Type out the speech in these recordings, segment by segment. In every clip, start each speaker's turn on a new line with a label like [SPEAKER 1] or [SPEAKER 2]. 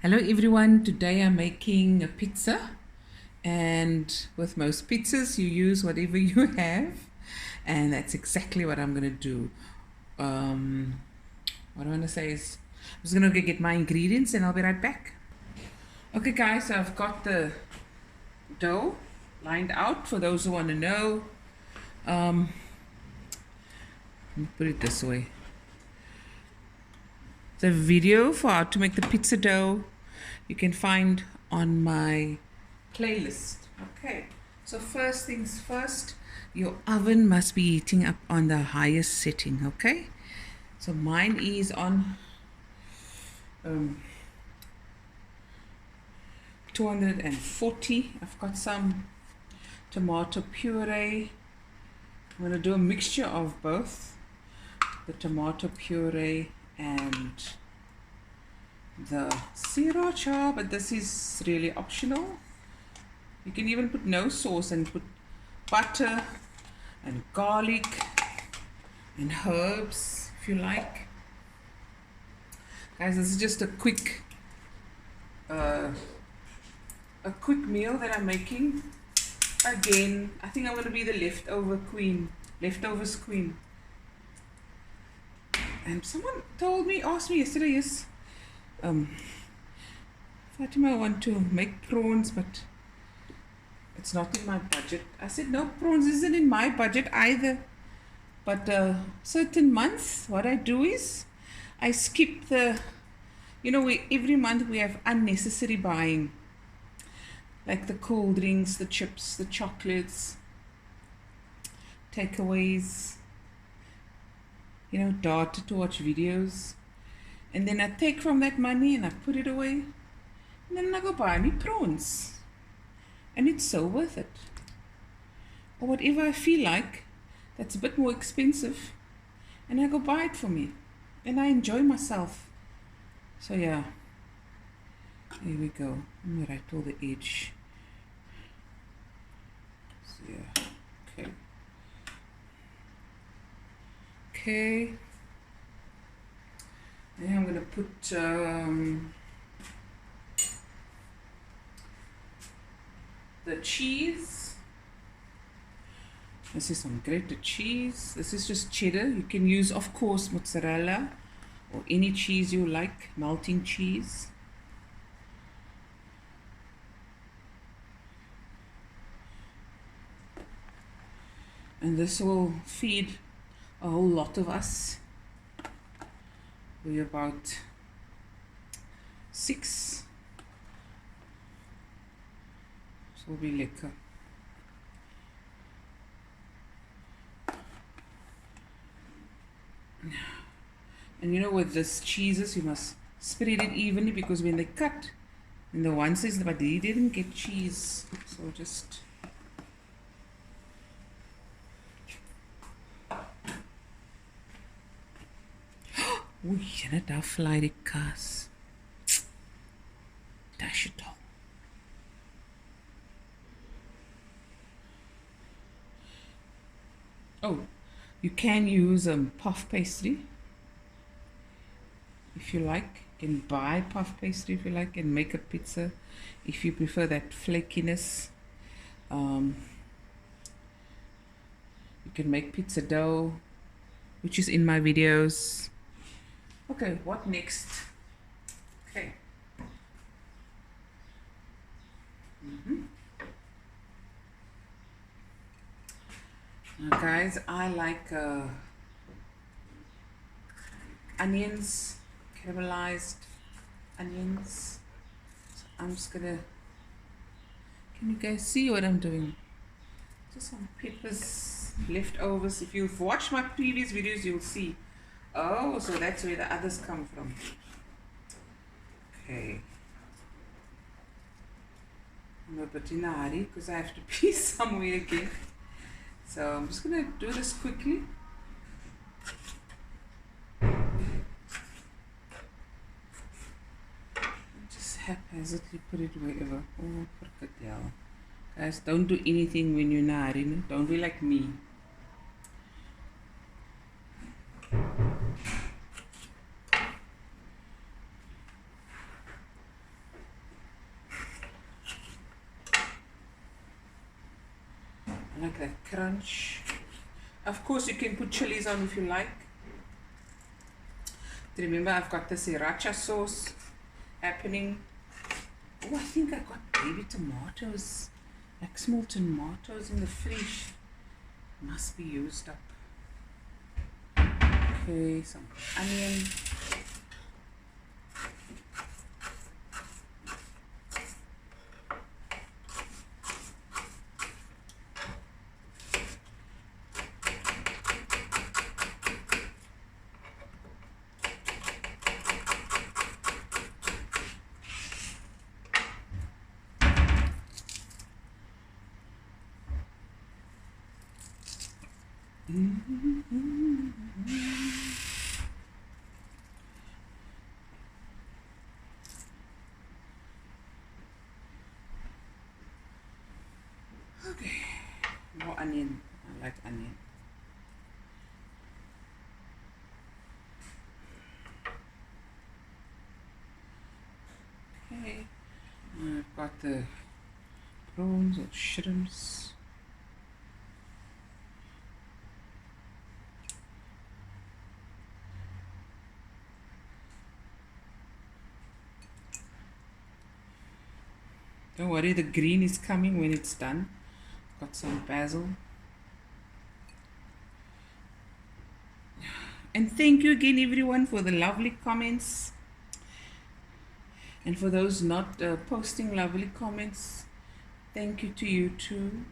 [SPEAKER 1] Hello everyone, today I'm making a pizza, and with most pizzas you use whatever you have, and that's exactly what I'm gonna do. What I want to say is I'm just gonna go get my ingredients and I'll be right back. Okay guys, so I've got the dough lined out for those who want to know. Let me put it this way. The video for how to make the pizza dough you can find on my playlist. Okay, so first things first, your oven must be heating up on the highest setting. Okay, so mine is on 240. I've got some tomato puree. I'm going to do a mixture of both the tomato puree and the sriracha, but this is really optional. You can even put no sauce and put butter and garlic and herbs if you like. Guys, this is just a quick meal that I'm making. Again, I think I'm going to be the leftovers queen. And someone asked me yesterday, yes, Fatima, I want to make prawns, but it's not in my budget. I said, no, prawns isn't in my budget either. But certain months, what I do is I skip every month we have unnecessary buying. Like the cold drinks, the chips, the chocolates, takeaways, data to watch videos. And then I take from that money and I put it away. And then I go buy me prawns. And it's so worth it. Or whatever I feel like that's a bit more expensive. And I go buy it for me. And I enjoy myself. So yeah. Here we go. I'm going to write all the edge. So yeah. Okay. Okay. Then I'm going to put the cheese. This is some grated cheese. This is just cheddar. You can use, of course, mozzarella or any cheese you like, melting cheese. And this will feed a whole lot of us. We're about 6. So will be lekker. And with this cheeses, you must spread it evenly, because when they cut, and the one says, but he didn't get cheese, so just oei, jylle, daar fly die kaas. Dash it all. Oh, you can use puff pastry if you like. You can buy puff pastry if you like and make a pizza if you prefer that flakiness. You can make pizza dough, which is in my videos. Okay, what next? Okay. Now guys, I like onions, caramelized onions. So I'm just gonna, can you guys see what I'm doing? Just some peppers, leftovers. If you've watched my previous videos, you'll see. Oh, so that's where the others come from. Okay. I'm a bit in a hurry because I have to pee somewhere again. So I'm just going to do this quickly. Just haphazardly put it wherever. Oh, forget hell. Guys, don't do anything when you're in a hurry. No? Don't be like me. I like that crunch. Of course, you can put chilies on if you like. Remember, I've got the sriracha sauce happening. Oh, I think I got baby tomatoes, like small tomatoes in the fridge. Must be used up. Okay, some onion. Okay, more onion. I like onion. Okay, I've got the prawns or shrimps. Don't worry, the green is coming when it's done. Got some basil. And thank you again, everyone, for the lovely comments. And for those not posting lovely comments, thank you to you too.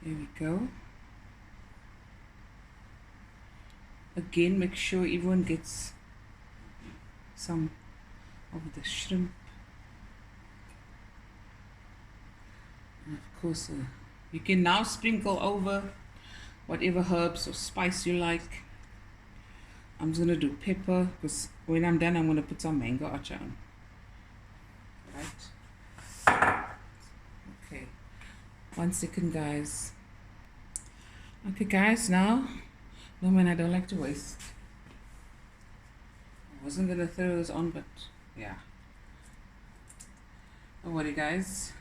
[SPEAKER 1] There we go. Again, make sure everyone gets some of the shrimp. And of course, you can now sprinkle over whatever herbs or spice you like. I'm just going to do pepper because when I'm done, I'm going to put some mango atchar on. Right? Okay. 1 second, guys. Okay, guys, now. No, man, I don't like to waste. I wasn't going to throw those on, but yeah. Don't worry, guys.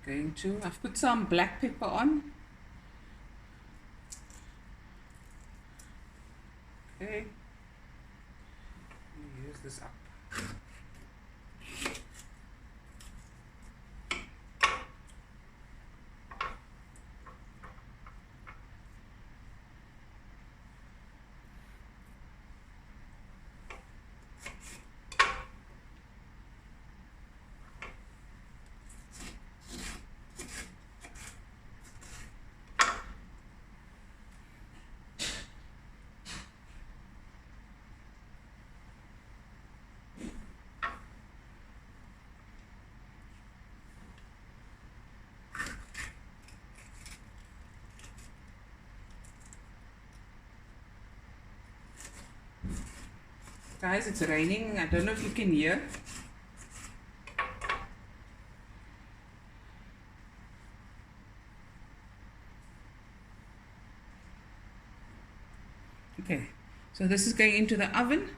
[SPEAKER 1] I've put some black pepper on. Okay. Let me use this up. Guys, it's raining. I don't know if you can hear. Okay, so this is going into the oven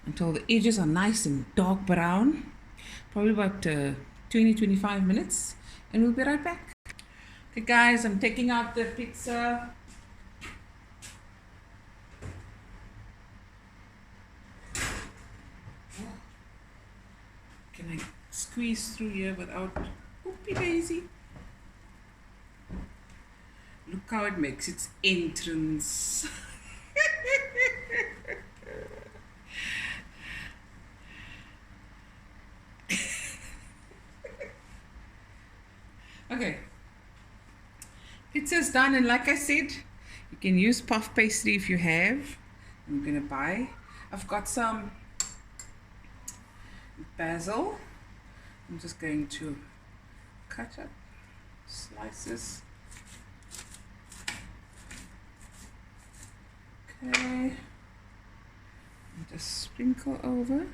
[SPEAKER 1] until the edges are nice and dark brown. Probably about 20-25 minutes, and we'll be right back. Okay, guys, I'm taking out the pizza. Can I squeeze through here without whoopie daisy? Look how it makes its entrance. Okay, pizza's done, and like I said, you can use puff pastry if you have. I'm gonna buy. I've got some basil. I'm just going to cut up slices. Okay, and just sprinkle over.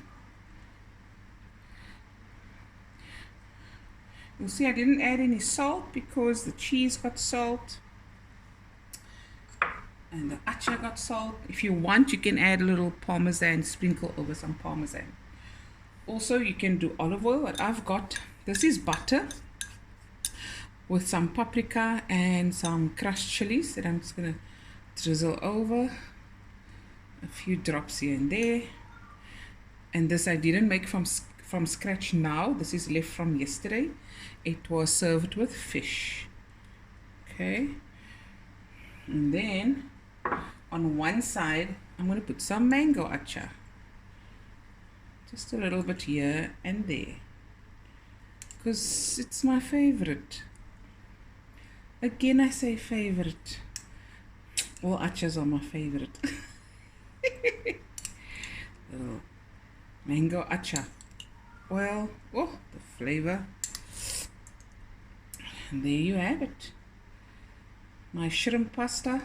[SPEAKER 1] You'll see I didn't add any salt because the cheese got salt. And the atchar got salt. If you want, you can add a little parmesan, sprinkle over some parmesan. Also, you can do olive oil. What I've got, this is butter with some paprika and some crushed chilies that I'm just going to drizzle over. A few drops here and there. And this I didn't make from scratch now. This is left from yesterday. It was served with fish. Okay. And then on one side, I'm going to put some mango atchar. Just a little bit here and there. Because it's my favorite. Again, I say favorite. All atchars are my favorite. Little mango atchar oil. Oh, the flavor. And there you have it. My shrimp pasta.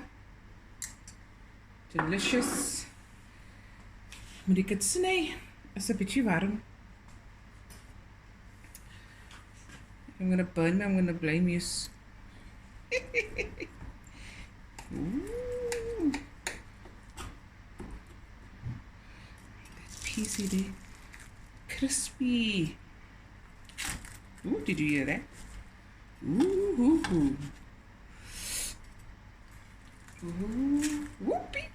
[SPEAKER 1] Delicious. Moet ek dit sny? Is 'n bietjie warm. I'm gonna burn me. I'm gonna blame you. Ooh. That piecey there. Crispy. Ooh, did you hear that? Ooh, ooh, ooh. Ooh, whoopee.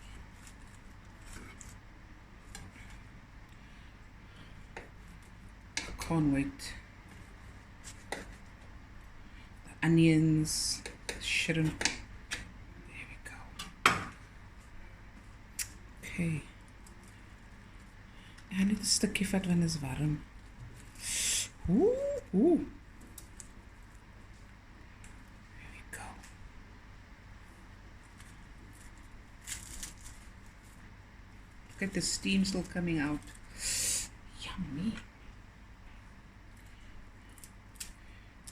[SPEAKER 1] I can't wait. The onions, shrimp. There we go. Okay. En net 'n stukkie vat want dit is warm. Ooh, ooh. There we go. Look at the steam still coming out. Yummy.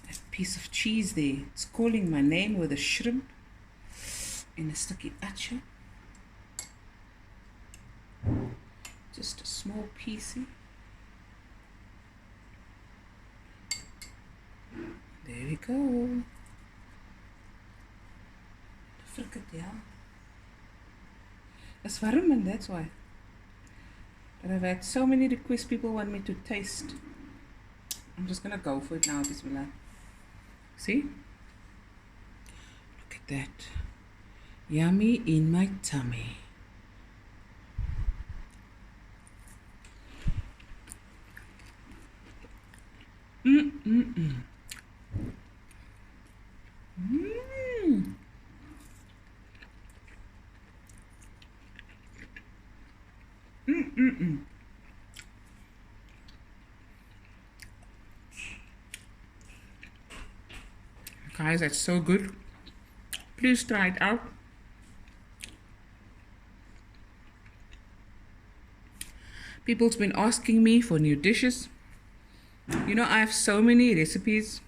[SPEAKER 1] That piece of cheese there. It's calling my name with a shrimp and a stukkie atchar. Just a small piecey. There we go. Frikadel. It's warm and that's why. But I've had so many requests, people want me to taste. I'm just gonna go for it now, bismillah. See? Look at that. Yummy in my tummy. Mm. Guys, that's so good. Please try it out. People's been asking me for new dishes. You know, I have so many recipes.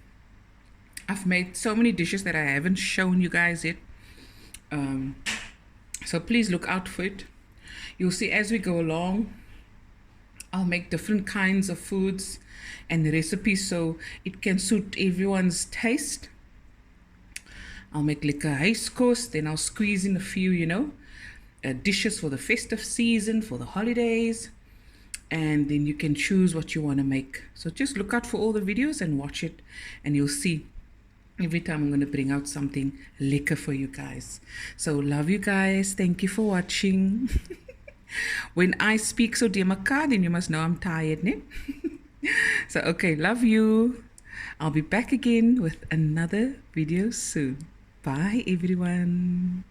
[SPEAKER 1] I've made so many dishes that I haven't shown you guys yet. So please look out for it. You'll see as we go along, I'll make different kinds of foods and recipes so it can suit everyone's taste. I'll make like a huiskos, then I'll squeeze in a few, you know, dishes for the festive season, for the holidays. And then you can choose what you want to make. So just look out for all the videos and watch it, and you'll see every time I'm going to bring out something lekker for you guys. So love you guys. Thank you for watching. When I speak so dear mekaar, then you must know I'm tired, ne? So okay, love you. I'll be back again with another video soon. Bye everyone.